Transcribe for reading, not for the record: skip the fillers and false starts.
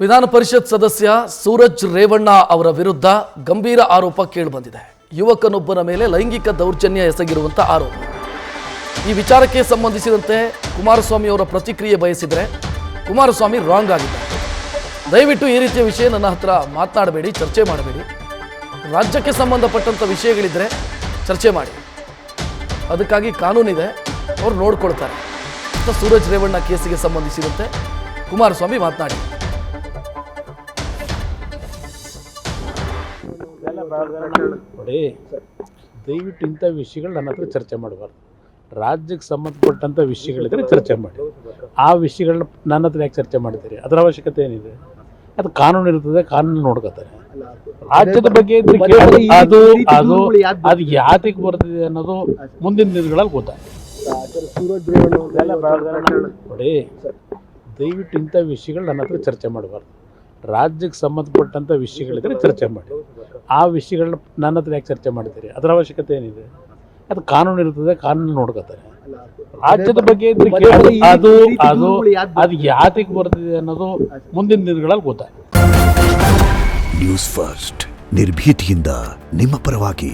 ವಿಧಾನ ಪರಿಷತ್ ಸದಸ್ಯ ಸೂರಜ್ ರೇವಣ್ಣ ಅವರ ವಿರುದ್ಧ ಗಂಭೀರ ಆರೋಪ ಕೇಳಿಬಂದಿದೆ. ಯುವಕನೊಬ್ಬನ ಮೇಲೆ ಲೈಂಗಿಕ ದೌರ್ಜನ್ಯ ಎಸಗಿರುವಂತ ಆರೋಪ. ಈ ವಿಚಾರಕ್ಕೆ ಸಂಬಂಧಿಸಿದಂತೆ ಕುಮಾರಸ್ವಾಮಿ ಅವರ ಪ್ರತಿಕ್ರಿಯೆ ಬಯಸಿದರೆ ಕುಮಾರಸ್ವಾಮಿ ರಾಂಗ್ ಆಗಿದ್ದಾರೆ. ದಯವಿಟ್ಟು ಈ ರೀತಿಯ ವಿಷಯ ನನ್ನ ಹತ್ರ ಮಾತನಾಡಬೇಡಿ, ಚರ್ಚೆ ಮಾಡಬೇಡಿ. ರಾಜ್ಯಕ್ಕೆ ಸಂಬಂಧಪಟ್ಟಂತ ವಿಷಯಗಳಿದ್ರೆ ಚರ್ಚೆ ಮಾಡಿ, ಅದಕ್ಕಾಗಿ ಕಾನೂನಿದೆ, ಅವರು ನೋಡ್ಕೊಳ್ತಾರೆ ಅಂತ ಸೂರಜ್ ರೇವಣ್ಣ ಕೇಸಿಗೆ ಸಂಬಂಧಿಸಿದಂತೆ ಕುಮಾರಸ್ವಾಮಿ ಮಾತನಾಡಿ. ನೋಡಿ, ದಯವಿಟ್ಟು ಇಂಥ ವಿಷಯಗಳು ನನ್ನ ಹತ್ರ ಚರ್ಚೆ ಮಾಡಬಾರ್ದು. ರಾಜ್ಯಕ್ಕೆ ಸಂಬಂಧಪಟ್ಟಂಥ ವಿಷಯಗಳಿದ್ರೆ ಚರ್ಚೆ ಮಾಡಿ. ಆ ವಿಷಯಗಳನ್ನ ನನ್ನ ಹತ್ರ ಯಾಕೆ ಚರ್ಚೆ ಮಾಡ್ತೀರಿ? ಅದರ ಅವಶ್ಯಕತೆ ಏನಿದೆ? ಅದು ಕಾನೂನು ಇರ್ತದೆ, ಕಾನೂನು ನೋಡ್ಕೋತಾರೆ. ರಾಜ್ಯದ ಬಗ್ಗೆ ಅದು ಅದು ಅದು ಯಾತಕ್ಕೆ ಬರ್ತಿದೆ ಅನ್ನೋದು ಮುಂದಿನ ದಿನಗಳಲ್ಲಿ ಗೊತ್ತಾಗ್ತದೆ. ನೋಡಿ, ದಯವಿಟ್ಟು ಇಂಥ ವಿಷಯಗಳು ನನ್ನ ಹತ್ರ ಚರ್ಚೆ ಮಾಡಬಾರ್ದು. ರಾಜ್ಯಕ್ಕೆ ಸಂಬಂಧಪಟ್ಟಂಥ ವಿಷಯಗಳಿದ್ರೆ ಚರ್ಚೆ ಮಾಡಿ. ಆ ವಿಷಯಗಳನ್ನ ನನ್ನ ಹತ್ರ ಯಾಕೆ ಚರ್ಚೆ ಮಾಡ್ತೀರಿ? ಅದರ ಅವಶ್ಯಕತೆ ಏನಿದೆ? ಅದು ಕಾನೂನು ಇರ್ತದೆ, ಕಾನೂನು ನೋಡ್ಕೋತಾರೆ. ರಾಜ್ಯದ ಬಗ್ಗೆ ಅದು ಅದು ಅದು ಯಾತಕ್ಕೆ ಬರ್ತಿದೆ ಅನ್ನೋದು ಮುಂದಿನ ದಿನಗಳಲ್ಲಿ ಗೊತ್ತಾಗ್ತದೆ. ನ್ಯೂಸ್ ಫಸ್ಟ್, ನಿರ್ಭೀತಿಯಿಂದ ನಿಮ್ಮ ಪರವಾಗಿ.